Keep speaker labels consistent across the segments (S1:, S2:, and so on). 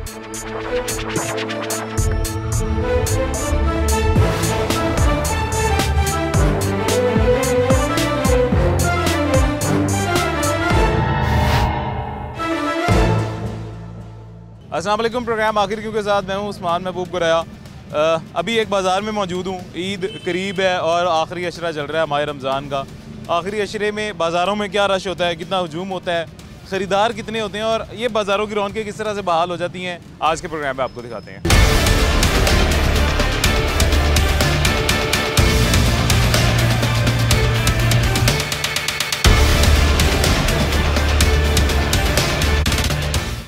S1: अस्सलाम वालेकुम। प्रोग्राम आखिर क्यों के साथ मैं हूँ उस्मान महबूब गुरया। अभी एक बाज़ार में मौजूद हूँ। ईद करीब है और आखिरी अशरा चल रहा है माह रमज़ान का। आखिरी अशरे में बाज़ारों में क्या रश होता है, कितना हजूम होता है, ख़रीदार कितने होते हैं और ये बाज़ारों की रौनकें किस तरह से बहाल हो जाती हैं, आज के प्रोग्राम में आपको दिखाते हैं।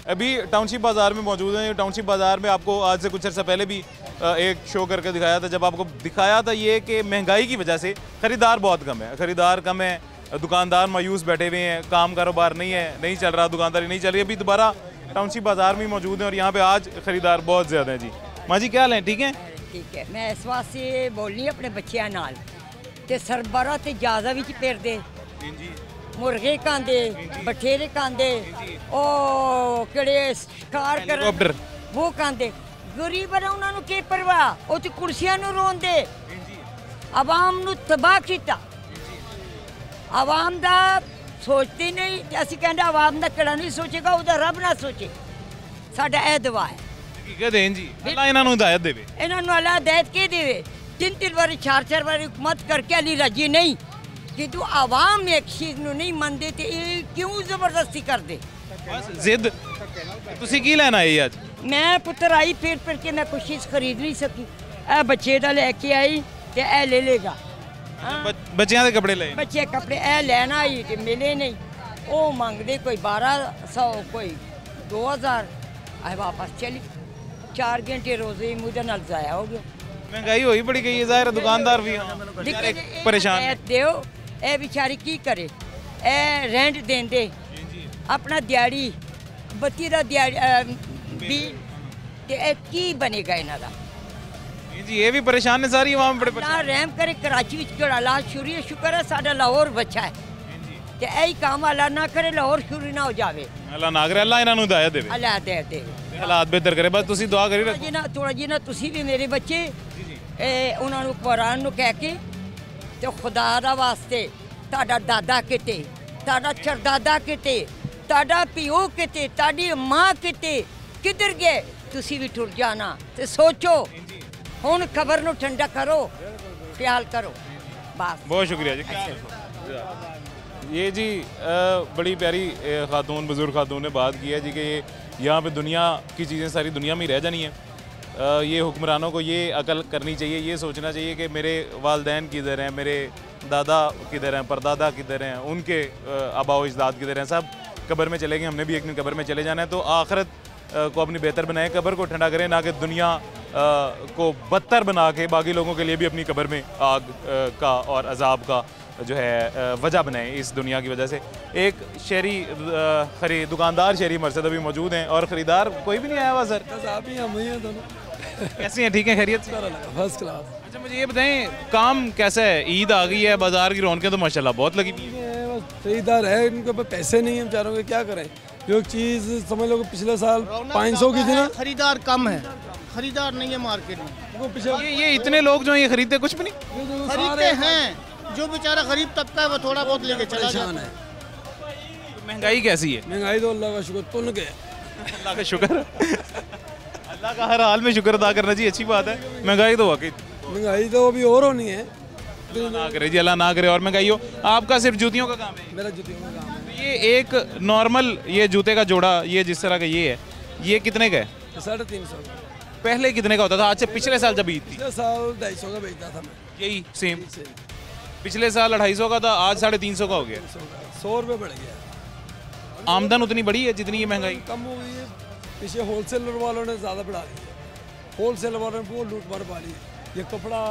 S1: अभी टाउनशिप बाज़ार में मौजूद हैं। टाउनशिप बाज़ार में आपको आज से कुछ अर्सा पहले भी एक शो करके दिखाया था, जब आपको दिखाया था ये कि महंगाई की वजह से ख़रीदार बहुत कम है, ख़रीदार कम है, दुकानदार मायूस बैठे हुए हैं, काम कारोबार नहीं है, नहीं चल रहा, दुकानदारी नहीं चल रही। अभी दोबारा टाउनशिप बाज़ार में मौजूद हैं और यहाँ पे आज ख़रीदार बहुत ज़्यादा हैं। जी माँ जी क्या लें? ठीक है,
S2: ठीक है। मैं इस वास्ते बोलनी अपने बच्चों नाल ते सरबरा ते ज़्यादा भी पेर दे मुर्गे कांदे बठेरे कांदे ओ केड़े शिकार कर वो कांदे गरीब है उन्होंने की परवाह, वो तो कुर्सियां नूं रोंदे आवाम नूं तबाह किया। आवाम दा सोचते नहीं, असीं कहंदे आवाम दा केड़ा नहीं सोचेगा, उहदा रब ना सोचे। साडा ए दुआ है
S1: जी अल्लाह इन्हां नूं हिदायत देवे,
S2: इन्हां नूं अल्लाह हिदायत के देवे। 3-3 बारी 4-4 बारी हुकूमत करके अली राजी नहीं कि तू आवाम एक चीज़ नूं नहीं मनदे ते क्यों जबरदस्ती कर दे
S1: जिद। तुसीं की लेना है आज?
S2: मैं पुत्र आई फिर के मैं कुछ चीज़ खरीद नहीं सकी। ए बच्चे दा लेके आई ते ए ले लेगा।
S1: बच्चियां दे कपड़े ले,
S2: बच्चे कपड़े ए लेना आई ते मिले नहीं। वो मंगदे कोई 1200 कोई 2000। आए वापस चली। 4 घंटे रोजे मुझे नाल जाया हो गया।
S1: महंगाई होई बड़ी गई है, ज़ाहिर है दुकानदार भी परेशान
S2: देओ। ए बेचारी की करे, ए रेंट देंदे अपना दिहाड़ी बत्ती दा दिहाड़ी भी ते ए की बनेगा इन्हां दा?
S1: जी ये भी परेशान है, सारी आवाम बड़े परेशान।
S2: रहम करे कराची विच केड़ा ला शुरू शुक्र है साडा लाहौर बचा है ते यही काम अल्लाह ना करे लाहौर शुरू ना हो जावे।
S1: अल्लाह ना करे, अल्लाह इन्हां नूं हिदायत देवे,
S2: अल्लाह दे दे
S1: हालात बेहतर करे। बस तुसी दुआ करी रखो
S2: जी ना, थोड़ा जी ना तुसी भी मेरे बच्चे उन्हां नूं कुरान नूं कह के ते खुदा दा वास्ते ताड़ा दादा किते, ताड़ा चरदादा किते, ताड़ा पिओ किते, ताड़ी माँ किते किधर गए, तुसी भी टुर जाना ते सोचो हुण खबर नूं ठंडा करो, ख्याल करो बस।
S1: बहुत शुक्रिया जी। ये जी बड़ी प्यारी खातून, बुजुर्ग खातून ने बात की है जी कि यहाँ पे दुनिया की चीज़ें सारी दुनिया में ही रह जानी है। ये हुक्मरानों को ये अकल करनी चाहिए, ये सोचना चाहिए कि मेरे वालदैन किधर हैं, मेरे दादा किधर हैं, परदादा किधर हैं, उनके आबाओ अजदाद किधर हैं, सब कब्र में चले गए, हमने भी एक दिन कब्र में चले जाना है। तो आखिरत को अपनी बेहतर बनाएं, कब्र को ठंडा करें, ना कि दुनिया को बदतर बना के बाकी लोगों के लिए भी अपनी कब्र में आग का और अजाब का जो है वजह बनाएं इस दुनिया की वजह से। एक शहरी दुकानदार शहरी मरसद अभी मौजूद हैं और ख़रीदार कोई भी नहीं आया हुआ। सर
S3: आप ही हम ही हैं दोनों।
S1: कैसे हैं? ठीक है, खैरियत से?
S3: First class.
S1: अच्छा मुझे ये बताएं, काम कैसा है? ईद आ गई है, बाजार की रौनकें तो माशाल्लाह बहुत लगी हुई है।
S3: खरीदार है, इनके पास पैसे नहीं है बेचारों के, क्या करें। जो चीज़ समझ लो पिछले साल 500 की थी ना,
S4: खरीदार कम है, खरीदार नहीं है मार्केट में।
S1: ये इतने लोग जो हैं ये खरीदते कुछ भी नहीं?
S4: खरीदते हैं, जो बेचारा गरीब तबका है वो थोड़ा बहुत लेके चला जाता है।
S1: तो महंगाई कैसी है?
S3: महंगाई तो अल्लाह का शुक्र तुन गया।
S1: अल्लाह का शुक्र अल्लाह का हर हाल में शुक्र अदा करना चाहिए, अच्छी बात है। महंगाई तो वाकई
S3: महंगाई तो अभी और होनी है,
S1: ना करे जी, अल्लाह ना करे और महंगाई हो। आपका सिर्फ जूतियों का काम है?
S3: मेरा जूतियों का काम है।
S1: तो ये एक नॉर्मल ये जूते का जोड़ा, ये जिस तरह का ये है, ये कितने का है?
S3: 350।
S1: पहले कितने का होता था? आज से पिछले साल जब ईद थी?
S3: पिछले साल 250 का बेचता था मैं।
S1: यही सेम? पिछले साल 250 का था, आज 350 का हो गया।
S3: 100 रुपये बढ़ गया।
S1: आमदन उतनी बड़ी है जितनी ये महंगाई
S3: कम हो गई है। पीछे होलसेलर वालों ने ज़्यादा बढ़ा दी है, होलसेलर वालों ने वो लूट मार पा ली है। ये कपड़ा,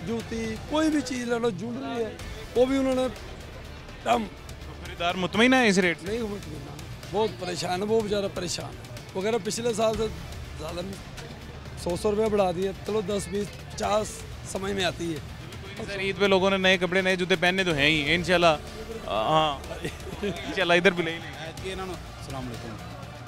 S3: जूती, कोई भी चीज़ ले लो, ज्वेलरी है, वो भी उन्होंने कम।
S1: खरीदार मुतमईन है इस रेट से?
S3: नहीं, बहुत परेशान है वो, बेचारा परेशान है। वो कह रहे पिछले साल से ज़्यादा 100 रुपये बढ़ा दिए। चलो 10, 20, 50 समझ में आती है।
S1: सर ईद पे लोगों ने नए कपड़े नए जूते पहनने तो हैं ही इंशाल्लाह। हाँ इंशाल्लाह इधर भी ले लेंगे।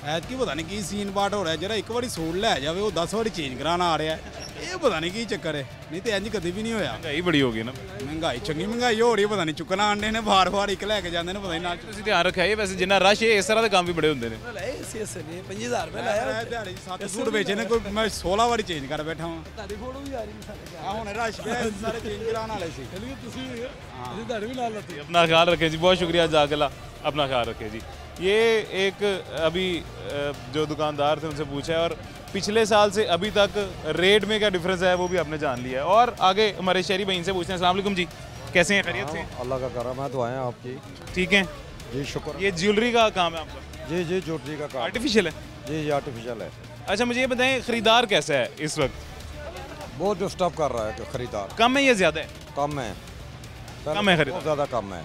S5: ਐਤਕੀ ਪਤਾ ਨਹੀਂ ਕੀ ਸੀਨ ਬਾਟ ਹੋ ਰਿਹਾ, ਜਿਹੜਾ ਇੱਕ ਵਾਰੀ ਸੂਟ ਲੈ ਜਾਵੇ ਉਹ 10 ਵਾਰੀ ਚੇਂਜ ਕਰਾਉਣਾ ਆ ਰਿਹਾ, ਇਹ ਪਤਾ ਨਹੀਂ ਕੀ ਚੱਕਰ ਹੈ। ਨਹੀਂ ਤੇ ਇੰਜ ਕਦੇ ਵੀ ਨਹੀਂ ਹੋਇਆ।
S1: ਮਹਿੰਗਾਈ ਬੜੀ ਹੋ ਗਈ ਨਾ,
S5: ਮਹਿੰਗਾਈ ਚੰਗੀ ਮਹਿੰਗਾਈ ਹੋ ਰਹੀ, ਪਤਾ ਨਹੀਂ ਚੁੱਕਣਾ ਆਂਡੇ ਨੇ ਵਾਰ-ਵਾਰ ਇੱਕ ਲੈ ਕੇ ਜਾਂਦੇ ਨੇ, ਪਤਾ ਨਹੀਂ ਨਾਲ
S1: ਤੁਸੀਂ ਧਿਆਨ ਰੱਖਿਆ ਇਹ ਵੈਸੇ ਜਿੰਨਾ ਰਸ਼ ਹੈ ਇਸ ਤਰ੍ਹਾਂ ਦੇ ਕੰਮ ਵੀ ਬੜੇ ਹੁੰਦੇ ਨੇ।
S3: ਇਸੇ ਇਸੇ ਨੇ 5000 ਰੁਪਏ ਲਾਇਆ।
S5: ਦਿਹਾੜੀ 7 ਸੂਟ ਵੇਚੇ ਨੇ, ਕੋਈ ਮੈਂ 16 ਵਾਰੀ ਚੇਂਜ ਕਰ ਬੈਠਾ ਹਾਂ।
S3: ਤੁਹਾਡੀ ਫੋਟੋ ਵੀ ਆ ਰਹੀ ਸਾਡੇ
S5: ਆ ਹੁਣ ਰਸ਼ ਪਿਆ, ਸਾਰੇ ਚੇਂਜ ਕਰਾਉਣ ਵਾਲੇ ਸੀ।
S3: ਚਲਿਏ ਤੁਸੀਂ ਅਸੀਂ ਤੁਹਾਡੇ ਵੀ ਨਾਲ ਲੱਤੇ।
S1: अपना ख्याल रखें जी, बहुत शुक्रिया जाकिला, अपना ख्याल रखें जी। ये एक अभी जो दुकानदार थे उनसे पूछा है, और पिछले साल से अभी तक रेट में क्या डिफरेंस है वो भी आपने जान लिया है। और आगे हमारे शहरी बहन से पूछते हैं। अस्सलाम वालेकुम जी, कैसे हैं, खैरियत से?
S6: अल्लाह का करम है, दुआएं आपकी।
S1: ठीक है
S6: जी शुक्र।
S1: ये ज्वेलरी का काम है आपका?
S6: जी जी ज्वेलरी का काम
S1: आर्टिफिशियल है?
S6: जी जी आर्टिफिशियल है।
S1: अच्छा मुझे ये बताएं, ख़रीदार कैसा है इस वक्त?
S6: बहुत डिस्टर्ब कर रहा है खरीदार।
S1: कम है या ज़्यादा है?
S6: कम है,
S1: कम है खरीदार?
S6: बहुत ज़्यादा कम है।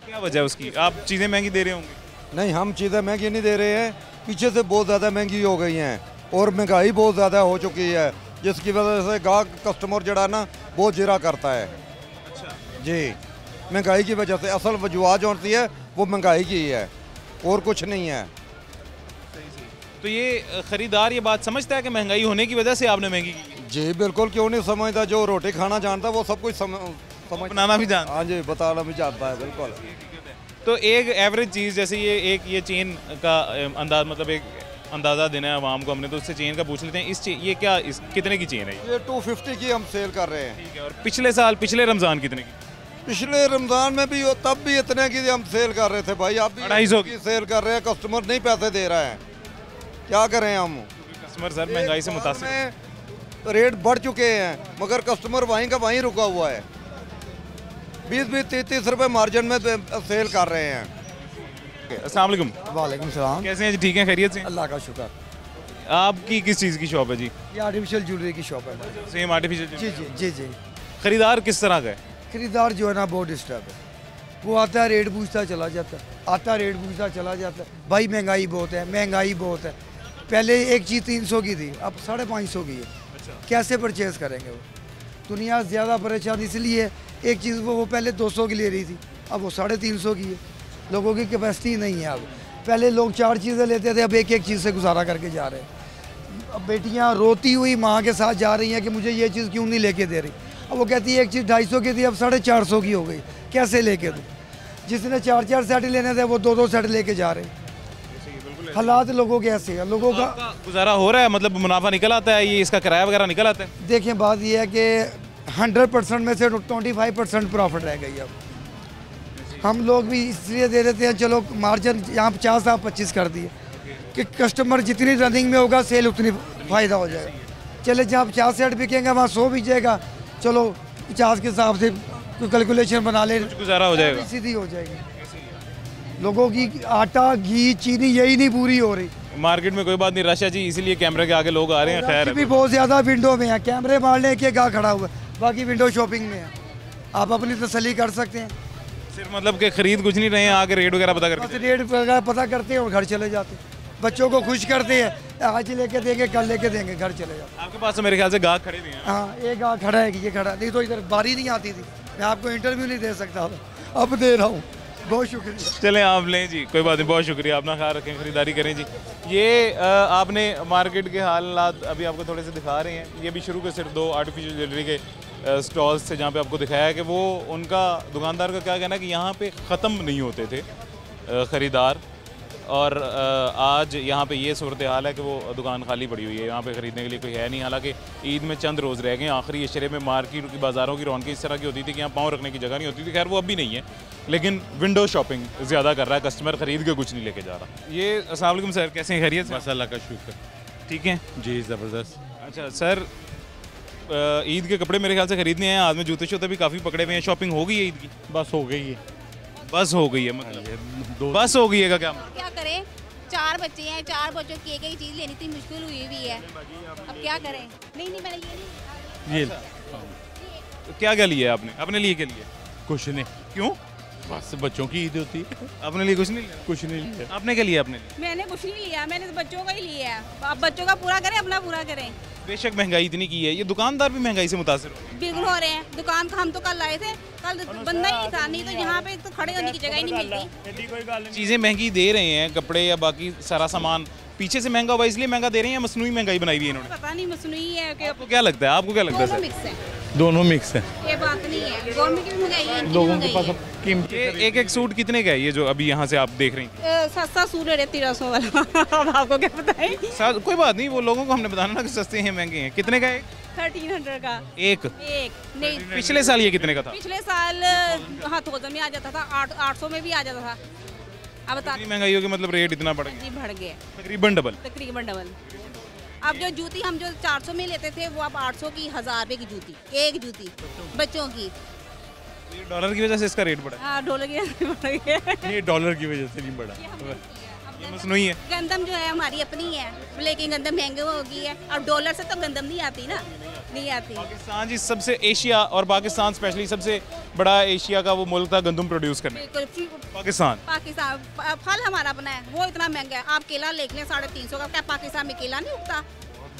S1: क्या वजह है उसकी? आप चीज़ें महंगी दे रहे होंगे?
S6: नहीं, हम चीज़ें महंगी नहीं दे रहे हैं, पीछे से बहुत ज़्यादा महंगी हो गई हैं और महंगाई बहुत ज़्यादा हो चुकी है, जिसकी वजह से गाहक कस्टमर जड़ा ना बहुत जिरा करता है।
S1: अच्छा
S6: जी, महंगाई की वजह से असल वजूहत जो होती है वो महंगाई की है और कुछ नहीं है।
S1: तो ये ख़रीदार ये बात समझता है कि महंगाई होने की वजह से आपने महंगी की?
S6: जी बिल्कुल, क्यों नहीं समझता। जो रोटी खाना जानता है वो सब कुछ समझ
S1: बनाना भी जानता है।
S6: हाँ जी, बताना भी जानता है बिल्कुल।
S1: तो एक एवरेज चीज़ जैसे ये चेन का अंदाज, मतलब एक अंदाज़ा देना है आवाम को हमने, तो उससे चेन का पूछ लेते हैं। ये क्या कितने की चेन है
S6: ये 250 की हम सेल कर रहे हैं।
S1: ठीक है। और पिछले साल, पिछले रमज़ान कितने की?
S6: पिछले रमज़ान में भी तब भी इतने की हम सेल कर रहे थे भाई, अब भी
S1: 250
S6: की सेल कर रहे हैं। कस्टमर नहीं पैसे दे रहा है, क्या करें हम।
S1: कस्टमर सर महंगाई से मुतासिर
S6: में रेट बढ़ चुके हैं मगर कस्टमर वहीं का वहीं रुका हुआ है। 20-20, 30-30 रुपए मार्जिन में सेल कर रहे हैं।
S1: अस्सलाम वालेकुम।
S3: वालेकुम सलाम।
S1: कैसे हैं जी? ठीक है, खैरियत से?
S3: अल्लाह का शुक्र।
S1: आपकी किस चीज़ की शॉप है जी?
S3: ये आर्टिफिशियल ज्वेलरी की शॉप है।
S1: Same artificial?
S3: जी जी जी जी।
S1: खरीदार किस तरह का है?
S3: खरीदार जो है ना बहुत डिस्टर्ब है, वो आता है रेट पूछता चला जाता है, आता रेट पूछता चला जाता है। भाई महंगाई बहुत है, महंगाई बहुत है। पहले एक चीज़ 300 की थी, अब 550 की है।
S1: अच्छा।
S3: कैसे परचेज़ करेंगे वो? दुनिया ज़्यादा परेशान इसलिए, एक चीज़ वो पहले 200 की ले रही थी, अब वो 350 की है। लोगों की कैपेसिटी नहीं है अब। पहले लोग 4 चीज़ें लेते थे, अब एक चीज़ से गुजारा करके जा रहे हैं। अब बेटियाँ रोती हुई माँ के साथ जा रही हैं कि मुझे ये चीज़ क्यों नहीं लेके दे रही। अब वो कहती है एक चीज़ 250 की थी, अब 450 की हो गई, कैसे लेके दूँ? जिसने 4-4 सेट लेने थे वो 2-2 सेट लेके जा रहे हैं। हालात लोगों के ऐसे हैं, लोगों का
S1: गुजारा हो रहा है, मतलब मुनाफा निकल आता है, ये इसका किराया वगैरह निकल आता है?
S3: देखिए बात ये है कि 100% में से 25% प्रॉफिट रह गई। अब हम लोग भी इसलिए दे देते हैं, चलो मार्जिन यहाँ 50 आप 25 कर दिए कि कस्टमर जितनी रनिंग में होगा सेल उतनी फ़ायदा हो जाएगा। चले जहाँ 50 सेट बिकेंगे वहाँ 100 बिकेगा, चलो 50 के हिसाब से कैलकुलेशन बना ले,
S1: गुजारा हो जाएगा,
S3: सीधी हो जाएगी। लोगों की आटा घी चीनी यही नहीं पूरी हो रही।
S1: मार्केट में कोई बात नहीं, रश है जी, इसीलिए कैमरे के आगे लोग आ रहे हैं। खैर
S3: भी बहुत ज़्यादा विंडो में है, कैमरे मारने के गा खड़ा हुआ है, बाकी विंडो शॉपिंग में है। आप अपनी तसल्ली कर सकते हैं।
S1: सिर्फ मतलब कि खरीद कुछ नहीं रहे हैं, आगे रेट वगैरह पता करके?
S3: बस रेट वगैरह पता करते हैं और घर चले जाते हैं। बच्चों को खुश करते हैं, आज लेके देंगे कल लेके देंगे, घर चले जाते हैं।
S1: आपके पास तो मेरे ख्याल से गाहक खड़े भी हैं।
S3: हाँ, एक गाँव खड़ा है कि ये खड़ा, नहीं तो इधर बारी नहीं आती थी, मैं आपको इंटरव्यू नहीं दे सकता था, अब दे रहा हूँ। बहुत शुक्रिया।
S1: चलें आप लें जी, कोई बात नहीं, बहुत शुक्रिया, अपना ख्याल रखें, ख़रीदारी करें जी। ये आपने मार्केट के हालात अभी आपको थोड़े से दिखा रहे हैं। ये भी शुरू के सिर्फ 2 आर्टिफिशियल ज्वेलरी के स्टॉल्स से जहाँ पे आपको दिखाया है कि वो उनका दुकानदार का क्या कहना है कि यहाँ पे ख़त्म नहीं होते थे ख़रीदार, और आज यहाँ पे ये सूरत हाल है कि वो दुकान खाली पड़ी हुई है, यहाँ पे ख़रीदने के लिए कोई है नहीं। हालांकि ईद में चंद रोज़ रह गए, आखिरी इशरे में मार्केट की बाज़ारों की रौनक इस तरह की होती थी कि यहाँ पाँव रखने की जगह नहीं होती थी। खैर वो अब भी नहीं है, लेकिन विंडो शॉपिंग ज़्यादा कर रहा है, कस्टमर ख़रीद के कुछ नहीं लेके जा रहा। ये अस्सलाम वालेकुम सर, कैसे हैं, खैरियत से?
S7: बस अल्लाह का शुक्र।
S1: ठीक है
S7: जी ज़बरदस्त।
S1: अच्छा सर, ईद के कपड़े मेरे ख्याल से ख़रीदने हैं, आज में जूते शूते भी काफ़ी पकड़े हुए हैं, शॉपिंग हो गई है ईद की?
S7: बस हो गई है,
S1: बस हो गई है, मतलब बस हो गई है क्या?
S8: क्या करें, 4 बच्चे हैं, 4 बच्चों की एक चीज़ लेनी थी, मुश्किल हुई हुई है, अब क्या करें। नहीं मैंने ये नहीं।
S1: तो क्या क्या लिया आपने? अपने लिए क्या लिया?
S7: कुछ नहीं,
S1: क्यों?
S7: बस बच्चों की ईद होती है।
S1: अपने लिए कुछ नहीं लिया?
S7: कुछ नहीं लिया।
S1: आपने क्या लिया अपने लिए?
S8: मैंने कुछ नहीं लिया, मैंने तो बच्चों का ही लिया है। आप बच्चों का पूरा करें, अपना पूरा करें।
S1: बेशक महंगाई इतनी की है, ये दुकानदार भी महंगाई से मुतासिर हो रहे हैं।
S8: बिल्कुल हो रहे हैं। दुकान का हम तो कल लाए थे, कल बंदा ही नहीं था, नहीं तो यहाँ पे तो खड़े होने की जगह ही नहीं मिलती।
S1: चीज़ें महंगी दे रहे हैं, कपड़े या बाकी सारा सामान पीछे से महंगा हुआ इसलिए महंगा दे रहे हैं या मसनूई महंगाई बनाई हुई है इन्होंने?
S8: पता नहीं मसनूई है कि
S1: आपको क्या लगता है, आपको क्या लगता है
S8: दोनों
S1: सर?
S8: मिक्स है,
S7: दोनों मिक्स है।
S8: ये बात नहीं है। गवर्नमेंट की भी महंगाई है, इनकी भी
S7: लोगों के
S8: महंगाई
S7: पास
S8: है।
S7: अब कीमती
S1: ये एक एक सूट कितने का है ये जो अभी यहाँ से आप देख रही हैं?
S8: सस्ता सूट है 1300 वाला। अब आपको क्या पता है?
S1: कोई बात नहीं, वो लोगों को हमने बताना ना कि सस्ते हैं महंगे हैं। कितने का है
S8: 1300 का
S1: एक?
S8: नहीं,
S1: पिछले साल ये कितने का था?
S8: पिछले साल हाँ 1000 में आ जाता था, 800 में भी आ जाता था। अब बता
S1: इतनी महंगाई होगी मतलब रेट इतना बढ़ गया,
S8: जी बढ़ गए,
S1: तकरीबन डबल।
S8: तकरीबन डबल। अब जो जूती हम जो 400 में लेते थे वो अब 800 की, 1000 रुपए की जूती, एक जूती बच्चों की।
S1: ये डॉलर की वजह से इसका रेट बढ़ा
S8: हाँ डॉलर की बढ़ गया।
S7: ये डॉलर की वजह से नहीं बढ़ा।
S1: ये मसनूई है।
S8: गंदम जो है हमारी अपनी है, लेकिन गंदम महंगे हो गई है। और डॉलर से तो गंदम नहीं आती ना, नहीं आती।
S1: पाकिस्तान जी सबसे एशिया और पाकिस्तान स्पेशली सबसे बड़ा एशिया का वो मुल्क था गंदम प्रोड्यूस करने।
S8: बिल्कुल
S1: पाकिस्तान
S8: फल हमारा अपना है, वो इतना महंगा है। आप केला देख लें 350 का, क्या पाकिस्तान में केला नहीं उगता?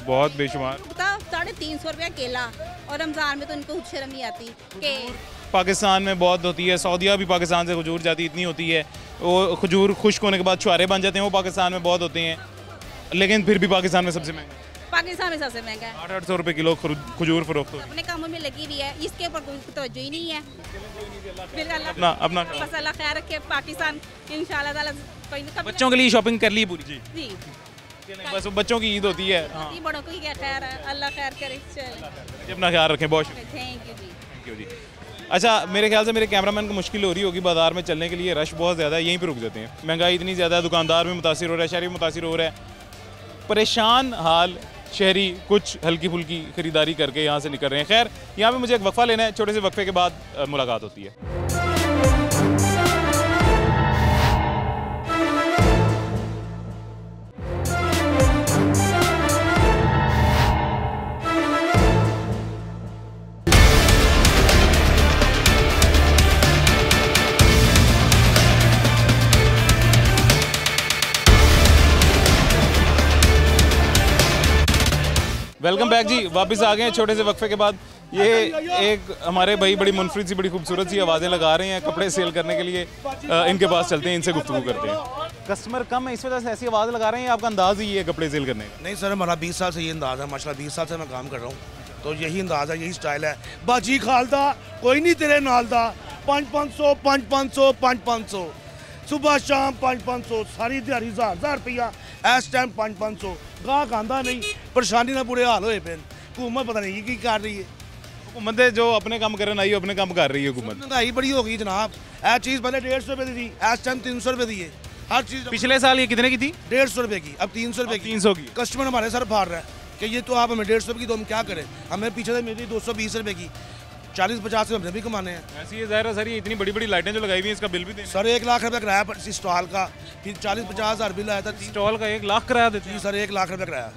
S1: बहुत बेशुमार
S8: उगता 350 रुपया केला, और रमजान में तो उनको शर्म नहीं आती कि
S1: पाकिस्तान में बहुत होती है। सऊदीया भी पाकिस्तान से खजूर जाती इतनी होती है, वो खजूर खुश्क होने के बाद छुआरे बन जाते हैं, वो पाकिस्तान में बहुत होते हैं। लेकिन फिर भी पाकिस्तान में सबसे महंगा,
S8: पाकिस्तान में सबसे महंगा है।
S1: 800 रुपए किलो खजूर फरोख्त होती है।
S8: अपने कामों में लगी हुई है, इसके ऊपर कोई तवज्जो ही नहीं है। फिर
S1: अपना अपना
S8: बस अल्लाह खैर रखे, पाकिस्तान इंशाल्लाह ताला कोई नहीं। कभी
S1: बच्चों के लिए शॉपिंग कर ली पूरी?
S8: जी
S1: बस बच्चों की ईद होती है। हाँ,
S8: जी बड़ों को क्या खैर है, अल्लाह खैर करे। चल
S1: अपना ख्याल रखें, बहुत शुक्रिया।
S8: थैंक यू जी।
S1: थैंक यू जी। अच्छा, मेरे ख्याल से मेरे कैमरामैन को मुश्किल हो रही होगी बाजार में चलने के लिए, रश बहुत ज़्यादा है, यहीं पे रुक जाते हैं। महंगाई इतनी ज़्यादा है, दुकानदार भी मुतासिर हो रहा है, शहरी भी मुतासिर हो रहा है। परेशान हाल शहरी कुछ हल्की फुल्की खरीदारी करके यहाँ से निकल रहे हैं। खैर, यहाँ पे मुझे एक वक्फा लेना है, छोटे से वक्फे के बाद मुलाकात होती है। वेलकम बैक जी, वापस आ गए हैं छोटे से वक्फे के बाद। ये एक हमारे भाई बड़ी मुनफरिद सी बड़ी खूबसूरत सी आवाज़ें लगा रहे हैं कपड़े सेल करने के लिए। इनके पास चलते हैं, इनसे गुफ्तगू करते हैं। कस्टमर कम है इस वजह से ऐसी आवाज़ लगा रहे हैं, आपका अंदाज ही है कपड़े सेल करने का?
S9: नहीं सर, हमारा 20 साल से ये अंदाज़ है, माशाल्लाह 20 साल से मैं काम कर रहा हूँ, तो यही अंदाज़ है, यही स्टाइल है। बाजी खालदा कोई नहीं तेरे नाल दा, 500 500 500 सुबह शाम 500 सारी दिहाड़ी 1000 रुपया, इस टाइम 500 गाहक आंदा नहीं, परेशानी ना बुरे हाल होए पे। हुकूमत पता नहीं की कर रही है।
S1: हुकूमत जो अपने काम करने आई अपने काम कर रही है हुकूमत।
S9: महंगाई बड़ी हो गई जनाब, यह चीज़ पहले 150 रुपये दी थी, इस टाइम 300 रुपये दी है हर चीज़।
S1: पिछले साल ये कितने की थी?
S9: 150 रुपये की, अब 300 रुपये की।
S1: 300 की।
S9: कस्टमर हमारे सर फाड़ रहा है कि ये तो आप हमें 150 रुपये की, तो हम क्या करें? हमें पीछे से मिली 220 रुपये की, 40-50 से हमने भी कमाने हैं।
S1: ऐसी ये ज़ाहिर है सर, ये इतनी बड़ी बड़ी लाइटें जो लगाई हुई हैं इसका बिल भी देना
S9: सर 1 लाख रुपये किराया इस स्टॉल का, फिर 40-50 हज़ार बिल आया था।
S1: स्टॉल का 1 लाख किराया देते हैं?
S9: जी सर, 1 लाख रुपये किराया।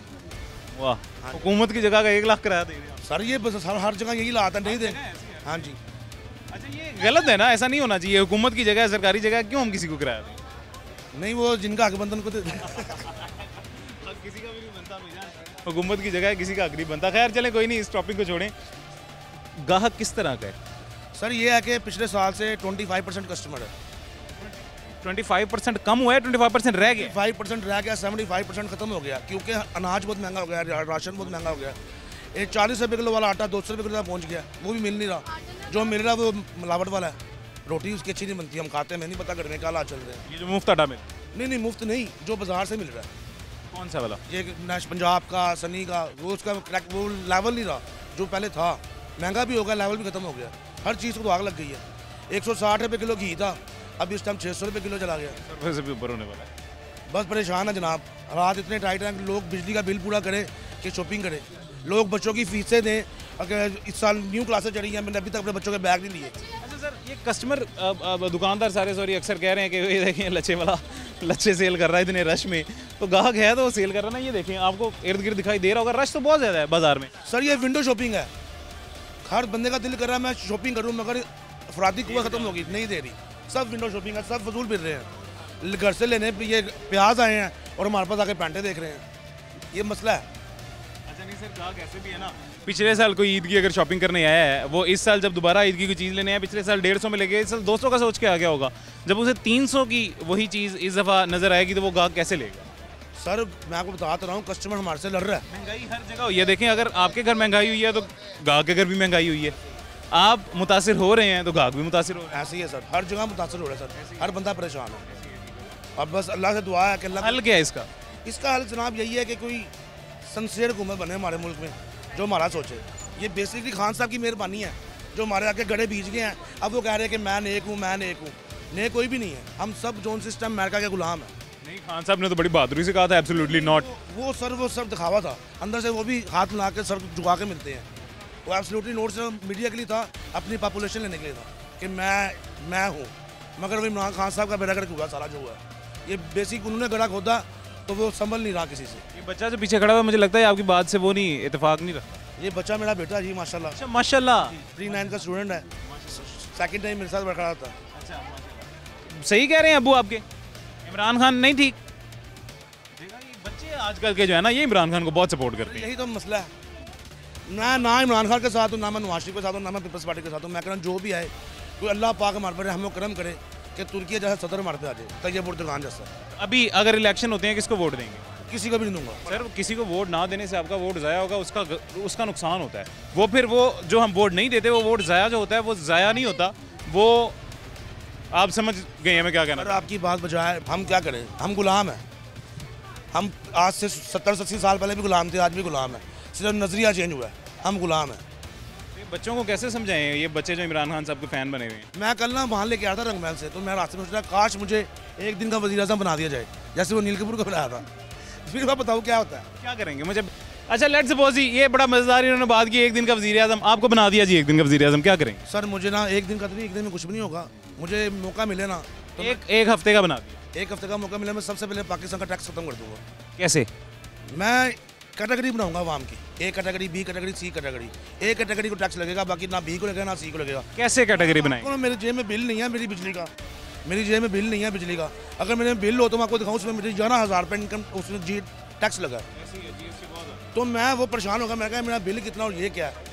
S1: वाह, हुकूमत की जगह का 1 लाख किराया दे रहे हैं
S9: सर। ये बस हर जगह यही लात है, नहीं देंगे। हाँ जी।
S1: अच्छा, ये गलत है ना, ऐसा नहीं होना चाहिए। हुकूमत की जगह सरकारी जगह क्यों हम किसी को किराया दें?
S9: नहीं, वो जिनका हक बनता उनको
S1: किसी का भी नहीं बनता भैया, हुकूमत की जगह किसी का हक नहीं बनता। खैर चलें, कोई नहीं, इस टॉपिक को छोड़ें। गाहक किस तरह का है
S9: सर? ये है कि पिछले साल से 25% कस्टमर है।
S1: 25% कम हुआ है, 25% रह गया?
S9: 5% रह गया, 75% खत्म हो गया, क्योंकि अनाज बहुत महंगा हो गया, राशन बहुत महंगा हो गया। ये 40 रुपये किलो वाला आटा 200 रुपये किलो पहुँच गया, वो भी मिल नहीं रहा। जो मिल रहा वो मिलावट वाला है। रोटी उसकी अच्छी नहीं बनती, हम खाते हैं, मैं नहीं पता करने का हालात चल रहे हैं।
S1: ये जो मुफ्त आटा मिल?
S9: नहीं, मुफ्त नहीं, जो बाजार से मिल रहा है।
S1: कौन सा वाला?
S9: ये पंजाब का, सनी का, वो उसका वो लेवल नहीं रहा जो पहले था। महंगा भी हो गया, लेवल भी खत्म हो गया, हर चीज़ को तो आग लग गई है। 160 रुपये किलो घी था, अब इस टाइम 600 रुपये किलो चला गया।
S1: सर्वे से भी ऊपर होने वाला है।
S9: बस परेशान है जनाब, हालात इतने टाइट हैं कि लोग बिजली का बिल पूरा करें कि शॉपिंग करें। लोग बच्चों की फीसें दें, अगर इस साल न्यू क्लासेस चढ़ी हैं, मैंने अभी तक अपने बच्चों के बैग नहीं लिए।
S1: अच्छा सर, ये कस्टमर दुकानदार सारे सॉरी अक्सर कह रहे हैं कि ये देखें लच्छे वाला लच्छे सेल कर रहा है इतने रश में, तो ग्राहक है तो सेल कर रहा है ना। ये देखें, आपको इर्द गिर्द दिखाई दे रहा होगा, रश तो बहुत ज़्यादा है बाजार में।
S9: सर ये विंडो शॉपिंग है, हर बंदे का दिल कर रहा है मैं शॉपिंग करूँ, मगर अफरादी कुव्वत खत्म होगी, नहीं दे रही। सब विंडो शॉपिंग है, सब फजूल फिर रहे हैं। घर से लेने ये प्याज आए हैं और हमारे पास आके पैंटे देख रहे हैं, ये मसला है।
S1: अच्छा नहीं सर, ग्राहक ऐसे भी है ना, पिछले साल कोई ईद की अगर शॉपिंग करने आया है, वो इस साल जब दोबारा ईद की कोई चीज़ लेने आया, पिछले साल 150 में लेके इस साल 200 का सोच के आ गया होगा। जब उसे 300 की वही चीज़ इस दफ़ा नज़र आएगी तो वो ग्राहक कैसे लेगा?
S9: सर मैं आपको बताता रहा हूँ, कस्टमर हमारे से लड़ रहा है।
S1: महंगाई हर जगह हुई है। देखें, अगर आपके घर महंगाई हुई है तो गाहक के घर भी महंगाई हुई है। आप मुतासिर हो रहे हैं तो गाहक भी मुतासिर हो रहे हैं।
S9: ऐसे ही है सर, हर जगह मुतासर हो रहा है सर, हर बंदा परेशान है। और बस अल्लाह से दुआ है कि अल्लाह
S1: हल क्या है इसका?
S9: इसका हल जनाब यही है कि कोई सिंसियर हुकूमत बने हमारे मुल्क में, जो हमारा सोचे। ये बेसिकली खान साहब की मेहरबानी है जो हमारे आके गड़े बीच गए हैं। अब वो कह रहे हैं कि मैं नेक हूँ, मैं नेक हूँ। नेक कोई भी नहीं है, हम सब जोन सिस्टम अमेरिका के गुलाम है।
S1: नहीं, खान साहब ने तो बड़ी बहादुरी से कहा था एब्सोल्युटली नॉट।
S9: वो सब दिखावा था, अंदर से वो भी हाथ मिला के सर झुका के मिलते हैं। वो एब्सोल्युटली नोट से मीडिया के लिए था, अपनी पॉपुलेशन लेने के लिए था कि मैं हूँ। मगर वो इमरान खान साहब का बेड़ा गर्क हुआ सारा जो हुआ है। ये बेसिक उन्होंने गड़ा खोदा तो वो संभल नहीं रहा किसी से।
S1: ये बच्चा जो पीछे खड़ा हुआ, मुझे लगता है आपकी बात से वो नहीं इत्तेफाक नहीं रखता।
S9: ये बच्चा मेरा बेटा जी, माशाल्लाह।
S1: अच्छा, माशाल्लाह।
S9: प्री-9 का स्टूडेंट है, सेकंड टाइम मेरे साथ बैठ रहा था।
S1: सही कह रहे हैं अब्बू आपके, इमरान खान नहीं ठीक। देखा, ये बच्चे आजकल के जो है ना, ये इमरान खान को बहुत सपोर्ट करते हैं।
S9: यही तो मसला है। मैं ना इमरान खान के साथ हूँ, ना मैं नवाज शरीफ के साथ हूँ, ना मैं पीपल्स पार्टी के साथ हूँ। मैं कह रहा हूँ जो भी आए, कोई अल्लाह पाक हमारे पर हम करम करे कि तुर्की जैसा सदर हमारे पे आ जाए, तैयब एर्दोगान जैसा।
S1: अभी अगर इलेक्शन होते हैं, किसको वोट देंगे?
S9: किसी को भी नहीं दूंगा
S1: सर। किसी को वोट ना देने से आपका वोट ज़ाया होगा, उसका नुकसान होता है। वो फिर वो जो हम वोट नहीं देते, वो वोट ज़ाया जो होता है वो ज़ाया नहीं होता। वो आप समझ गए हैं मैं क्या कहना?
S9: सर आपकी बात बजाय हम क्या करें, हम गुलाम हैं। हम आज से 70-80 साल पहले भी गुलाम थे, आज भी गुलाम है, सिर्फ नजरिया चेंज हुआ है, हम गुलाम हैं।
S1: बच्चों को कैसे समझाएं, ये बच्चे जो इमरान खान साहब के फ़ैन बने हुए हैं? मैं
S9: कल ना वहाँ लेके आया था रंगमहल से, तो मैं रास्ते में सोचा काश मुझे एक दिन का वज़ीर आज़म बना दिया जाए, जैसे वो नील कपूर को बनाया था। फिर मैं बताऊँ क्या होता है,
S1: क्या करेंगे मुझे। अच्छा, लेट्स सपोज जी, ये बड़ा मज़ेदार इन्होंने बात की, एक दिन का वज़ीर आज़म आपको बना दिया जी, एक दिन का वज़ीर आज़म, क्या करेंगे?
S9: सर मुझे ना एक दिन का तो नहीं, एक दिन में कुछ भी नहीं होगा। मुझे मौका मिले ना तो
S1: एक हफ्ते का बना दिया।
S9: एक हफ्ते का मौका मिले, मैं सबसे पहले पाकिस्तान का टैक्स खत्म कर दूंगा।
S1: कैसे?
S9: मैं कैटेगरी बनाऊंगा आवाम की, A category, B category, C category. A category को टैक्स लगेगा, बाकी ना बी को लगेगा ना सी को लगेगा।
S1: कैसे कैटेगरी बनाएंगे?
S9: मेरे जेब में बिल नहीं है मेरी बिजली का, मेरी जेब में बिल नहीं है बिजली का। अगर मेरे बिल हो तो मैं आपको दिखाऊँ, उसमें मेरी 11,000 रुपये इनकम, उसमें जी टैक्स लगा, तो मैं वो परेशान होगा। मैं कहा मेरा बिल कितना और ये क्या है।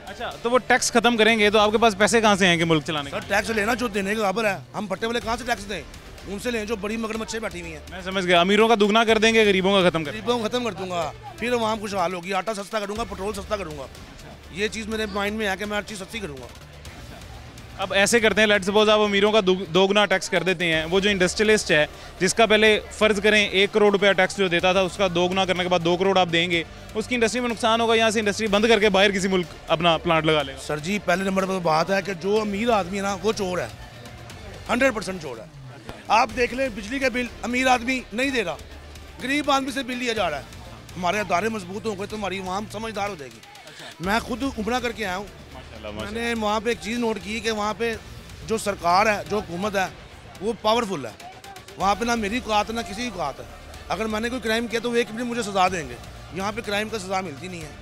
S1: अच्छा, तो वो टैक्स खत्म करेंगे तो आपके पास पैसे कहाँ से आएंगे मुल्क चलाने के?
S9: सर टैक्स लेना जो देने के बराबर है, हम पट्टे वाले कहाँ से टैक्स दें, उनसे लें जो बड़ी मगरमच्छें बैठी हुई हैं।
S1: मैं समझ गया, अमीरों का दुगना कर देंगे, गरीबों का खत्म कर देंगे।
S9: गरीबों को खत्म कर दूंगा, फिर वहाँ खुशहाल होगी। आटा सस्ता करूँगा, पेट्रोल सस्ता करूँगा। ये चीज़ मेरे माइंड में है कि मैं हर चीज़ सस्ती करूँगा।
S1: अब ऐसे करते हैं, लेट्स सपोज आप अमीरों का दोगुना टैक्स कर देते हैं। वो जो इंडस्ट्रियलिस्ट है, जिसका पहले फ़र्ज़ करें 1 करोड़ रुपया टैक्स जो देता था, उसका दोगुना करने के बाद 2 करोड़ आप देंगे, उसकी इंडस्ट्री में नुकसान होगा। यहाँ से इंडस्ट्री बंद करके बाहर किसी मुल्क अपना प्लांट लगा लेगा।
S9: सर जी पहले नंबर पर बात है कि जो अमीर आदमी है ना, वो चोर है, 100% चोर है। आप देख लें, बिजली के बिल अमीर आदमी नहीं दे रहा, गरीब आदमी से बिल लिया जा रहा है। हमारे अदारे मजबूत हो गए तो हमारी आवाम समझदार हो जाएगी। मैं खुद उमरा करके आया हूँ, मैंने वहाँ पे एक चीज़ नोट की कि वहाँ पे जो सरकार है, जो हुकूमत है, वो पावरफुल है। वहाँ पे ना मेरी औकात है ना किसी की औकात है। अगर मैंने कोई क्राइम किया तो वो एक मिनट मुझे सज़ा देंगे। यहाँ पे क्राइम का सज़ा मिलती नहीं है,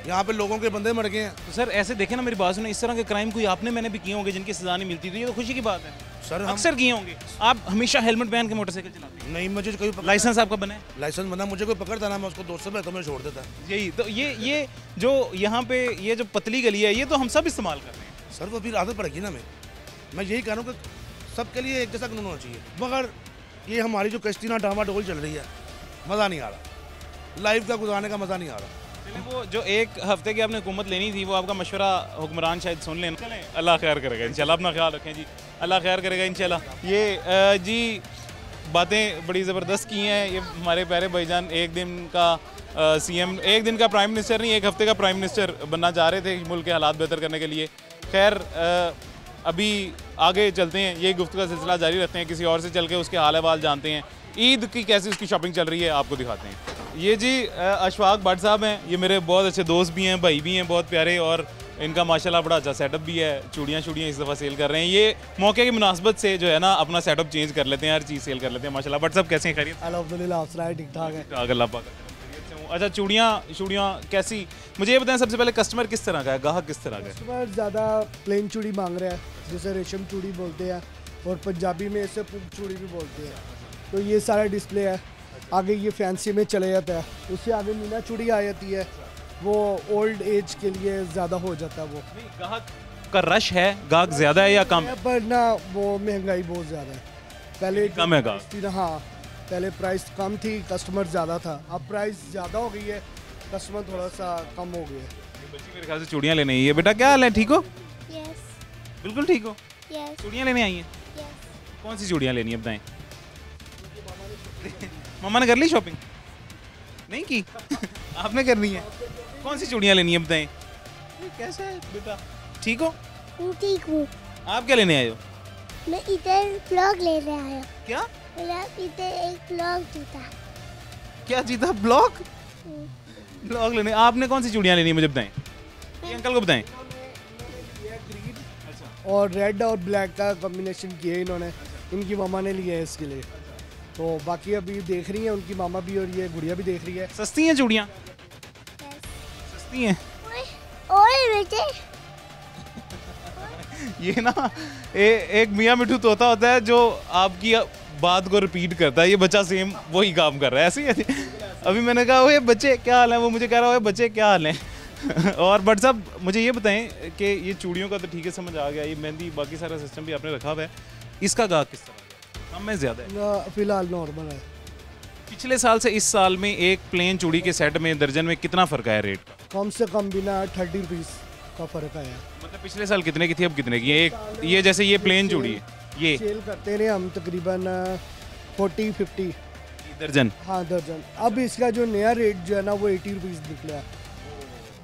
S9: यहाँ पे लोगों के बंदे मर गए हैं।
S1: तो सर ऐसे देखें ना, मेरी बात सुने, इस तरह के क्राइम कोई आपने मैंने भी किए होंगे जिनकी सज़ा नहीं मिलती थी, ये तो खुशी की बात है।
S9: सर
S1: अक्सर किए होंगे। आप हमेशा हेलमेट पहन के मोटरसाइकिल चलाते हैं?
S9: नहीं, मुझे कोई
S1: लाइसेंस आपका बना है?
S9: लाइसेंस बना, मुझे कोई पकड़ता ना, मैं उसको 200 रुपये तो मैं छोड़ देता।
S1: यही तो, ये जो यहाँ पे ये जो पतली गली है, ये तो हम सब इस्तेमाल कर रहे हैं।
S9: सर वो फिर आदत पड़ेगी ना। मैं यही कह रहा हूँ कि सबके लिए एक जैसा कानून होना चाहिए। मगर ये हमारी जो कश्ती ना डामाडोल चल रही है, मज़ा नहीं आ रहा, लाइफ का गुजारने का मज़ा नहीं आ रहा।
S1: वो जो 1 हफ्ते की आपने हुकूमत लेनी थी, वो आपका मशवरा हुक्मरान शायद सुन लें। अल्लाह खैर करेगा इंशाल्लाह, अपना ख्याल रखें जी, अल्लाह खैर करेगा इंशाल्लाह। ये जी बातें बड़ी ज़बरदस्त की हैं ये हमारे प्यारे भाईजान। एक दिन का CM, एक दिन का प्राइम मिनिस्टर नहीं, 1 हफ्ते का प्राइम मिनिस्टर बनना चाह रहे थे मुल्क के हालात बेहतर करने के लिए। खैर अभी आगे चलते हैं, ये गुफ्तगू का सिलसिला जारी रखते हैं, किसी और से चल के उसके हाल अहवाल जानते हैं। ईद की कैसी उसकी शॉपिंग चल रही है आपको दिखाते हैं। ये जी अशफाक भट्ट साहब हैं, ये मेरे बहुत अच्छे दोस्त भी हैं, भाई भी हैं, बहुत प्यारे, और इनका माशाल्लाह बड़ा अच्छा सेटअप भी है। चूड़ियाँ इस दफ़ा सेल कर रहे हैं। ये मौके की मुनासबत से जो है ना अपना सेटअप चेंज कर लेते हैं, हर चीज़ सेल कर लेते हैं माशाल्लाह। भट्ट साहब कैसे हैं, खैरियत?
S10: अल्हम्दुलिल्लाह ठीक ठाक है।
S1: अल्लाह पाक। अच्छा, चूड़ियाँ कैसी, मुझे ये बताएं सबसे पहले, कस्टमर किस तरह का है, ग्राहक किस तरह का है?
S10: कस्टमर ज़्यादा प्लेन चूड़ी मांग रहा है, जिसे रेशम चूड़ी बोलते हैं, और पंजाबी में इसे पुग चूड़ी भी बोलते हैं। तो ये सारा डिस्प्ले है। आगे ये फैंसी में चले जाता है, उससे आगे मीना चूड़ी आ जाती है, वो ओल्ड एज के लिए ज़्यादा हो जाता है। वो
S1: ग्राहक का रश है, ग्राहक ज़्यादा है या कम?
S10: पर ना वो महंगाई बहुत ज़्यादा है, पहले
S1: कम है ग्राहक।
S10: हाँ, पहले प्राइस कम थी, कस्टमर ज़्यादा था, अब प्राइस ज़्यादा हो गई है, कस्टमर थोड़ा सा कम हो गया है।
S1: बच्ची मेरे ख्याल से चूड़ियाँ लेने आई है। बेटा क्या हाल है, ठीक हो?
S11: यस
S1: बिल्कुल ठीक हो।
S11: यस
S1: चूड़ियाँ लेने आई हैं?
S11: यस।
S1: कौन सी चूड़ियाँ लेनी है बताएं? मम्मा ने कर ली शॉपिंग? नहीं की? आपने करनी है? कौन सी चूड़ियाँ लेनी है बताएं? कैसा है बेटा, ठीक हो?
S11: ठीक हूँ।
S1: आप क्या लेने आए हो?
S11: मैं इधर ब्लॉग लेने आया।
S1: क्या?
S11: मतलब इधर एक ब्लॉग जीता।
S1: क्या जीता? ब्लॉग? ब्लॉग लेने। आपने कौन सी चूड़ियाँ लेनी है मुझे बताएं? ये अंकल को बताएं।
S10: और रेड और ब्लैक का कॉम्बिनेशन किया है इन्होंने, इनकी मामा ने लिया है इसके लिए। तो बाकी अभी देख रही हैं उनकी मामा भी और ये गुड़िया भी देख रही है।
S1: सस्ती हैं चूड़ियाँ? सस्ती हैं?
S11: ओए बेटे
S1: ये ना एक मियाँ मिठू तोता होता है जो आपकी बात को रिपीट करता है। ये बच्चा सेम वही काम कर रहा है, ऐसे ही। अभी मैंने कहा ओए बच्चे क्या हाल है, वो मुझे कह रहा है बच्चे क्या हाल है। और बट साहब मुझे ये बताएं कि ये चूड़ियों का तो ठीक है समझ आ गया, ये मेहंदी बाकी सारा सिस्टम भी आपने रखा हुआ है, इसका गाहक किस तरह है? कम में ज़्यादा है?
S10: फिलहाल नॉर्मल है।
S1: पिछले साल से इस साल में एक प्लेन चूड़ी के सेट में दर्जन में कितना फ़र्क आया रेट का?
S10: कम से कम बिना 30 रुपीज़ का फ़र्क आया।
S1: मतलब पिछले साल कितने की थी, अब कितने की? एक ये जैसे ये प्लेन चूड़ी है, ये
S10: सेल करते रहे हम तकरीबन 40-50
S1: दर्जन।
S10: हाँ दर्जन। अब इसका जो नया रेट जो है ना वो 80 रुपीज़ निकला है।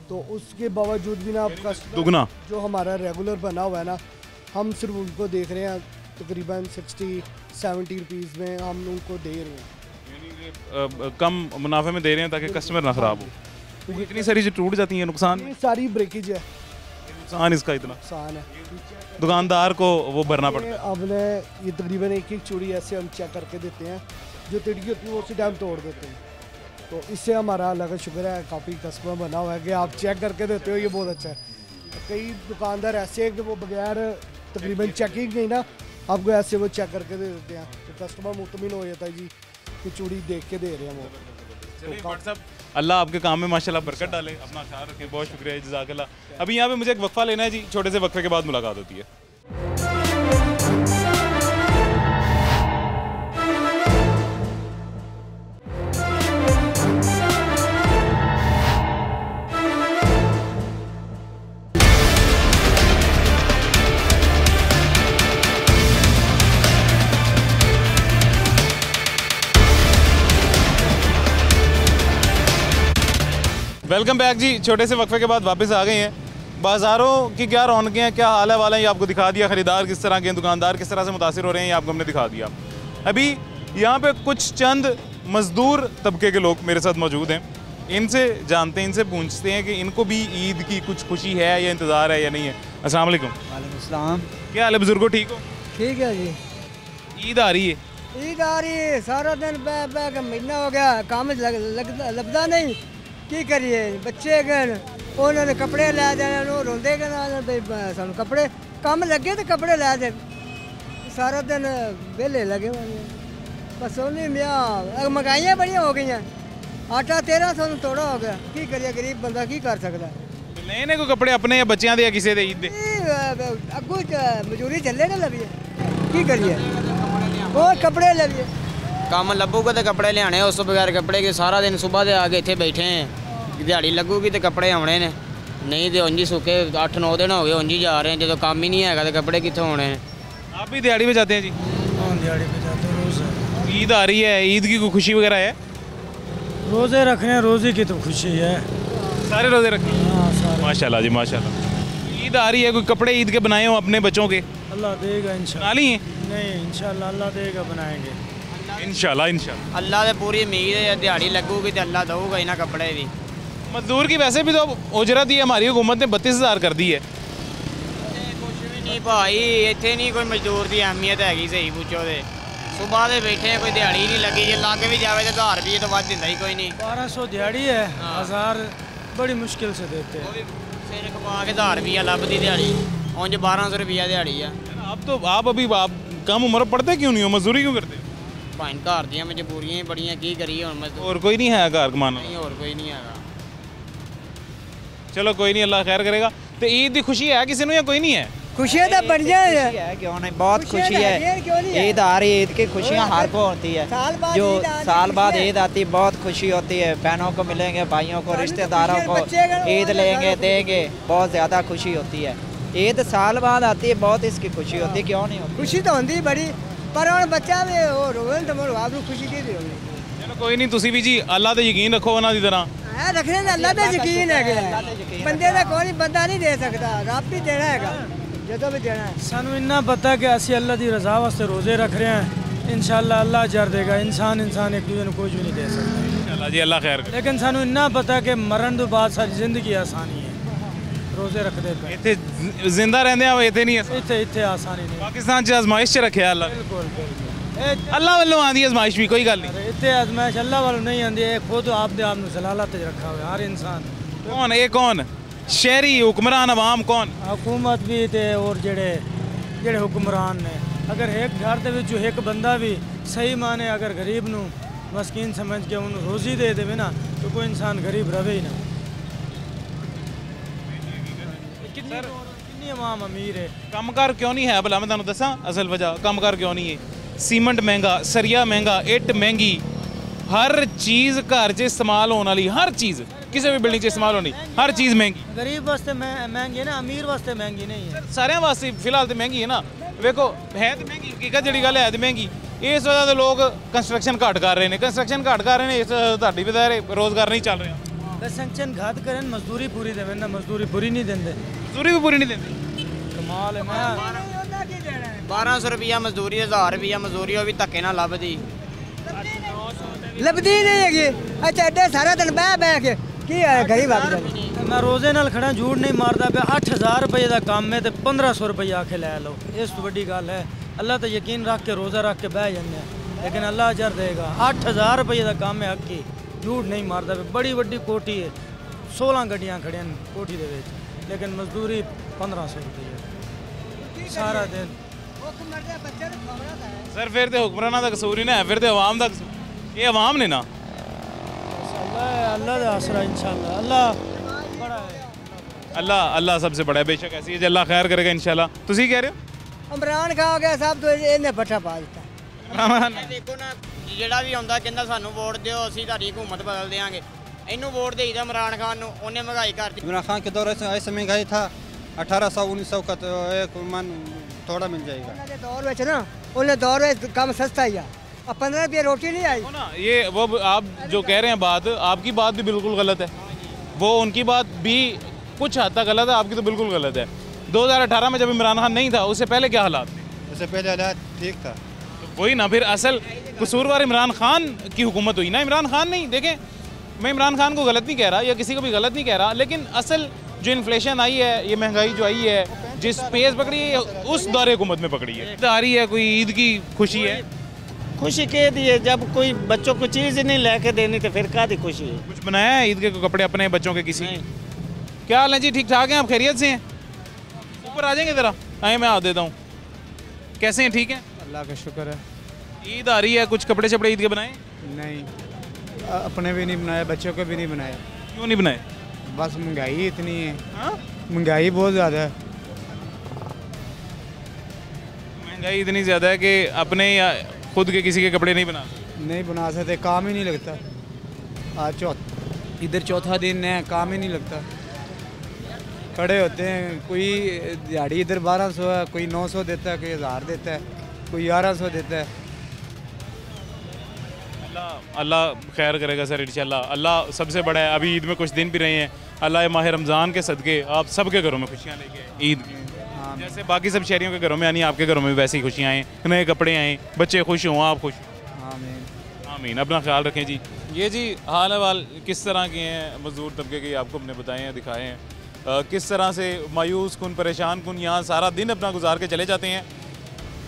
S10: तो उसके बावजूद भी ना आपका
S1: दुगना जो
S10: हमारा रेगुलर बना हुआ है ना, हम सिर्फ उनको देख रहे हैं तकरीबन 60-70 रुपीज़ में हम उनको दे रहे हैं,
S1: कम मुनाफे में दे रहे हैं ताकि कस्टमर ना ख़राब हो। क्योंकि इतनी सारी जो टूट जाती हैं नुकसान,
S10: ये सारी ब्रेकेज है,
S1: नुकसान इसका इतना
S10: नुकसान है,
S1: दुकानदार को वो भरना पड़ता है।
S10: हमने ये तकरीबन एक चूड़ी ऐसे हम चेक करके देते हैं, जो तिड़की होती है वो उसी टाइम तोड़ देते हैं। तो इससे हमारा अल्लाह का शुक्र है काफ़ी कस्टमर बना हुआ है कि आप चेक करके देते हो, ये बहुत अच्छा है। कई दुकानदार ऐसे हैं कि वो बगैर तकरीबन चेकिंग नहीं ना आपको ऐसे वो चेक करके दे देते हैं, तो कस्टमर मुतमिन हो जाता है जी कि चूड़ी देख के दे रहे हैं वो।
S1: तो अल्लाह आपके काम में माशाल्लाह बरकत डाले, अपना ख्याल रखें, बहुत शुक्रिया जज़ाकल्लाह। अभी यहाँ पे मुझे एक वक्फा लेना है जी, छोटे से वक्फे के बाद मुलाकात होती है। वेलकम बैक जी, छोटे से वक्फे के बाद वापस आ गए हैं। बाज़ारों की क्या रौनकें हैं, क्या हाल है वाला है, ये आपको दिखा दिया। ख़रीदार किस तरह के हैं, दुकानदार किस तरह से मुतासिर हो रहे हैं, ये आपको हमने दिखा दिया। अभी यहाँ पे कुछ चंद मज़दूर तबके के लोग मेरे साथ मौजूद हैं, इनसे जानते हैं, इनसे पूछते हैं कि इनको भी ईद की कुछ खुशी है या इंतज़ार है या नहीं है। अस्सलाम वालेकुम।
S12: वालेकुम सलाम।
S1: क्या हाल है बुजुर्गो, ठीक हो?
S12: ठीक है जी।
S1: ईद आ रही है?
S12: ईद आ रही है, सारा दिन बह के महीना हो गया, काम लगता नहीं, की करिए। बच्चे गए उन्होंने कपड़े लै देने, रोंदे गए सानू कपड़े, कम लगे तो कपड़े लै दे, सारा दिन बेले लगे हुए बस। उन्हें महंगाइयाँ बड़ियाँ हो गई हैं, आटा 1300 थोड़ा हो गया, की करिए, गरीब बंदा की कर सकता है।
S1: नए ने कोई कपड़े अपने या बच्चों के या किसी दे ईद दे
S12: अगू मजूरी चले ना लभिए, की करिए और कपड़े लभिए।
S13: काम लगूगा तो कपड़े लियाने, उस तो बगैर कपड़े के सारा दिन सुबह से आके इतने बैठे हैं, दिहाड़ी लगूगी तो कपड़े आने ने, नहीं तो उंजी सूखे 8-9 दिन हो गए उंजी जा रहे हैं, जो काम ही नहीं है तो कपड़े कितों होने हैं।
S1: आप भी दिहाड़ी पे जाते हैं जी?
S14: हाँ दिहाड़ी पे जाते हैं रोज़।
S1: ईद आ रही है, ईद की कोई खुशी वगैरह है?
S14: रोज़े रखने हैं, रोज़े की तो खुशी है,
S1: सारे रोज़े रखने हैं?
S14: हाँ सारे।
S1: माशाल्लाह जी माशाल्लाह। ईद आ रही है, कोई कपड़े ईद के बनाए हो अपने बच्चों के?
S14: अल्लाह देगा इंशाल्लाह।
S1: बना लिए?
S14: नहीं इंशाल्लाह अल्लाह देगा, बनाएंगे
S1: इंशाल्लाह इंशाल्लाह।
S13: अल्लाह से पूरी उम्मीद है, दिहाड़ी लगूगी तो अल्लाह दूगा ही ना कपड़े भी।
S1: मजदूर की वैसे भी तो उजरत ही हमारी हुकूमत ने 32,000 कर दी है।
S13: कुछ भी नहीं भाई, इतने नहीं कोई मजदूर की अहमियत हैगी, सही पूछो तो सुबह से बैठे हैं, कोई दिहाड़ी नहीं लगी, जे लग भी जाए तो 1000 रुपये तो वध दिंदा ही कोई नहीं।
S14: 1200 दिहाड़ी है, 1000 बड़ी मुश्किल से देते हैं,
S13: सिर कमा के 1000 रुपया लभदी दिहाड़ी, उंज 1200 रुपया दिहाड़ी है।
S1: आप अभी कम उम्र पढ़ते क्यों नहीं हो, मजदूरी क्यों करते?
S13: भाई घर दी मजबूरियां ही बड़ियां, की करिए हुण मजदूर।
S1: और कोई नहीं है घर कमाना?
S13: नहीं और कोई नहीं है।
S1: चलो कोई नहीं, अल्लाह खैर करेगा। तो ईद की खुशी है किसी ने या कोई नहीं है?
S12: खुशियाँ तो बढ़िया है,
S15: क्यों नहीं, बहुत खुशी है। ईद आ रही है, ईद की खुशियाँ हर को होती है। जो साल बाद ईद आती है बहुत खुशी होती है। बहनों को मिलेंगे, भाइयों को, रिश्तेदारों को ईद लेंगे, देंगे, बहुत ज़्यादा खुशी होती है। ईद साल बाद आती है, बहुत इसकी खुशी होती है, क्यों नहीं होती?
S12: खुशी तो होती बड़ी, पर हम बच्चा में वो रोवे तो मोर आप खुशी की दी होगी।
S1: चलो कोई नहीं, तुसी भी जी अल्लाह ते यकीन रखो उन्हां दी तरह।
S12: रखने से अल्लाह पे यकीन है, बंदे का कोई बंदा नहीं दे सकता, रब भी देना है, जो भी देना है।
S14: सानू इन्ना पता कि असी अल्लाह की रजा वास्ते रोजे रख रहे हैं, इंशाल्लाह अल्लाह अजर देगा। इंसान एक दूसरे को कुछ भी नहीं दे सकता
S1: इंशाल्लाह जी, अल्लाह खैर करे।
S14: लेकिन सानू इन्ना पता कि मरण तो बाद सारी जिंदगी आसानी है, रोजे रखते पे
S1: इत्थे जिंदा रहंदे आ, इत्थे नहीं है,
S14: इत्थे आसानी नहीं।
S1: पाकिस्तान च आजमाइश च रखे अल्लाह,
S14: बिल्कुल
S1: अल्लाह वालों आंदी आजमाइश भी, कोई गल नहीं।
S14: इतने आजमाइश अल्लाह वालों नहीं आती है, खुद आपने आप जलालत रखा हुआ हर इंसान।
S1: कौन ये कौन शहरी हुक्मरान, अवाम कौन?
S14: हुकूमत भी थे और जेड़े हुक्मरान ने। अगर एक घर दे विच एक बंदा भी सही माने अगर गरीब नू मस्कीन समझ के उन्हें रोजी दे देवे ना, तो कोई इंसान गरीब रहे ही ना। कितनी अवाम अमीर है,
S1: कमकार क्यों नहीं है? भला मैं तुहानू दसां असल वजह कमकार क्यों नहीं है। सीमेंट महंगा, सरिया महंगा, इट महंगी, हर चीज़ घर च इस्तेमाल होने वाली, हर चीज़ किसी भी बिल्डिंग च इस्तेमाल होनी, हर चीज़ महंगी।
S14: गरीब वास्ते महंगी है ना, अमीर वास्ते महंगी नहीं है।
S1: सारे वास्ते फिलहाल तो महंगी है ना। वेखो है तो महंगी, हकीकत जी गल है तो महंगी। इस वजह से लोग कंस्ट्रक्शन घट कर रहे हैं, कंस्ट्रक्शन घट कर रहे हैं, इस ਤੁਹਾਡੀ बजाय रोजगार नहीं चल रहा।
S14: कंस्ट्रक्शन घट करें, मजदूरी पूरी देवे ना, मजदूरी पूरी नहीं देंगे,
S1: मजदूरी भी पूरी नहीं देंगे।
S14: कमाल है। मैं
S13: 1200 रुपया मजदूरी, 1000 रुपया मजदूरी, वो भी धक्के ना लभदी
S12: नहीं है। अच्छा एडे सारा दिन बह के की गरीब आदमी।
S14: मैं रोजे नाल खड़ा, झूठ नहीं मारदा पे। 8000 रुपये का काम है तो 1500 रुपया आके लै लो, इस तो बड़ी गल है। अल्लाह तो यकीन रख के रोज़ा रख के बह जाने, लेकिन अल्लाह अजर देगा। 8000 रुपये का काम है, हकी झूठ नहीं मारदा पे। बड़ी वड्डी कोठी है, 16 गड्डियाँ खड़ियां कोठी दे विच, लेकिन मजदूरी 1500 रुपये सारा दिन।
S1: सर फिर तो हुक्मराना का कसूर ही ना है, फिर तो अवाम का कसूर, ये अवाम ने ना।
S14: अल्लाह का आसरा इंशाल्लाह, अल्लाह बड़ा है,
S1: अल्लाह सबसे बड़ा है, बेशक ऐसी है, अल्लाह खैर करेगा इंशाल्लाह। तुसी कह रहे हो
S12: इमरान खा गया साहब, तो इन्हें पट्ठा पा दिता।
S13: देखो ना, ਜਿਹੜਾ भी आंदा कहता सानू वोट दिओ, असीं तुहाडी हुकूमत बदल देंगे। इनू वोट देईदा इमरान खान नू, उन्हें महंगाई कर दी।
S16: इमरान खान के दौर से ऐसे महंगाई था 1800-1900 का, तो एक मन थोड़ा मिल जाएगा।
S12: दौर में ना, उन्हें दौर में कम सस्ता ही है, अब 15 रुपये रोटी नहीं आई
S1: ना। ये वो आप जो कह रहे हैं बात, आपकी बात भी बिल्कुल गलत है, वो उनकी बात भी कुछ हद तक गलत है, आपकी तो बिल्कुल गलत है। 2018 में जब इमरान खान नहीं था, उससे पहले क्या हालात थे?
S16: उससे पहले हालात ठीक था,
S1: तो वही ना, फिर असल कसूरवार इमरान खान की हुकूमत हुई ना, इमरान खान नहीं। देखें, मैं इमरान खान को गलत नहीं कह रहा या किसी को भी गलत नहीं कह रहा, लेकिन असल जो इन्फ्लेशन आई है, ये महंगाई जो आई है, जिस पेस पकड़ी है, उस दौरे हुकूमत में पकड़ी है। आ रही है कोई ईद की खुशी है,
S17: खुशी के दिए, जब कोई बच्चों को चीज़ नहीं लेके देनी तो फिर क्या दी खुशी है?
S1: कुछ बनाया है ईद के कपड़े अपने बच्चों के किसी? क्या हाल है जी, ठीक ठाक हैं आप, खैरियत से हैं? ऊपर आ जाएंगे ज़रा, आए मैं आ देता हूँ। कैसे हैं, ठीक हैं?
S18: अल्लाह का शुक्र है।
S1: ईद आ रही है, कुछ कपड़े शपड़े ईद के बनाए?
S18: नहीं, अपने भी नहीं बनाए, बच्चों के भी नहीं बनाए।
S1: क्यों नहीं बनाए?
S18: बस महंगाई इतनी है। महंगाई बहुत ज़्यादा है।
S1: महंगाई इतनी ज़्यादा है कि अपने या खुद के किसी के कपड़े नहीं
S18: बना सकते, काम ही नहीं लगता। आज इधर चौथा दिन है, काम ही नहीं लगता। खड़े होते हैं, कोई दिहाड़ी इधर 1200 है, कोई 900 देता है, कोई 1000 देता है, कोई 1100 देता है।
S1: अल्लाह खैर करेगा सर इंशाल्लाह। अल्लाह सबसे बड़ा है। अभी ईद में कुछ दिन भी रहे हैं, अल्लाह माह रमज़ान के सदक़े आप सबके घरों में खुशियाँ लेके ईद की, जैसे बाकी सब शहरियों के घरों में यानी आपके घरों में भी वैसी खुशियाँ आएँ, नए कपड़े आएँ, बच्चे खुश हों, आप खुश। आमीन। अपना ख्याल रखें जी। ये जी हाल अहवाल किस तरह के हैं मज़दूर तबके के, आपको हमने बताए हैं, दिखाए हैं किस तरह से मायूस कुन, परेशान कुन यहाँ सारा दिन अपना गुजार के चले जाते हैं।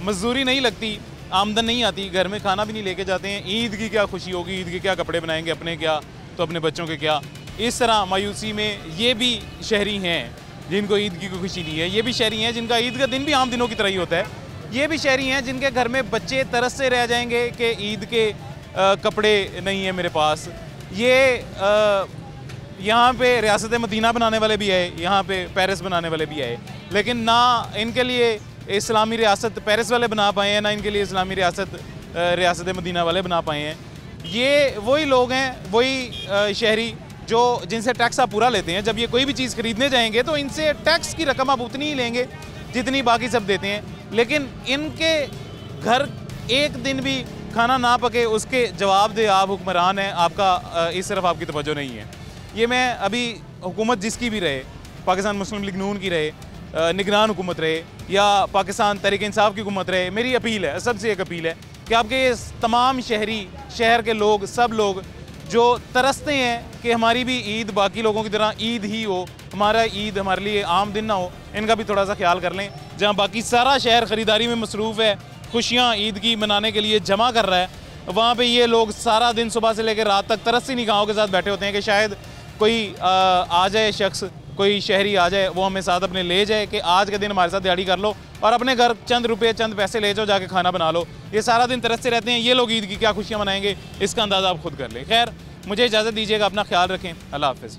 S1: मजदूरी नहीं लगती, आमदन नहीं आती, घर में खाना भी नहीं लेके जाते हैं। ईद की क्या खुशी होगी, ईद के क्या कपड़े बनाएंगे, अपने क्या तो अपने बच्चों के क्या। इस तरह मायूसी में ये भी शहरी हैं जिनको ईद की कोई खुशी नहीं है। ये भी शहरी हैं जिनका ईद का दिन भी आम दिनों की तरह ही होता है। ये भी शहरी हैं जिनके घर में बच्चे तरस से रह जाएंगे कि ईद के कपड़े नहीं है मेरे पास। ये यहाँ पे रियासत मदीना बनाने वाले भी आए, यहाँ पे पेरिस बनाने वाले भी आए, लेकिन ना इनके लिए इस्लामी रियासत पेरिस वाले बना पाए हैं, ना इनके लिए इस्लामी रियासत मदीना वाले बना पाए हैं। ये वही लोग हैं, वही शहरी जो जिनसे टैक्स आप पूरा लेते हैं। जब ये कोई भी चीज़ खरीदने जाएंगे तो इनसे टैक्स की रकम आप उतनी ही लेंगे जितनी बाकी सब देते हैं, लेकिन इनके घर एक दिन भी खाना ना पके उसके जवाब दे आप हुक्मरान हैं, आपका इस तरफ आपकी तवज्जो नहीं है। ये मैं अभी हुकूमत जिसकी भी रहे, पाकिस्तान मुस्लिम लीग नून की रहे, निगरान हुकूमत रहे या पाकिस्तान तहरीक इंसाफ की हुकूमत रहे, मेरी अपील है, सबसे एक अपील है कि आपके तमाम शहर के लोग, सब लोग जो तरसते हैं कि हमारी भी ईद बाकी लोगों की तरह ईद ही हो, हमारा ईद हमारे लिए आम दिन ना हो, इनका भी थोड़ा सा ख्याल कर लें। जहाँ बाकी सारा शहर ख़रीदारी में मसरूफ़ है, खुशियाँ ईद की मनाने के लिए जमा कर रहा है, वहाँ पे ये लोग सारा दिन सुबह से लेकर रात तक तरसी निगाहों के साथ बैठे होते हैं कि शायद कोई आ जाए शख्स, कोई शहरी आ जाए, वो हमें साथ अपने ले जाए कि आज के दिन हमारे साथ दिहाड़ी कर लो और अपने घर चंद रुपए चंद पैसे ले जाओ, जाके खाना बना लो। ये सारा दिन तरसते रहते हैं, ये लोग ईद की क्या खुशियाँ मनाएंगे इसका अंदाज़ा आप खुद कर लें। खैर, मुझे इजाज़त दीजिएगा, अपना ख्याल रखें, अल्लाह हाफ़िज़।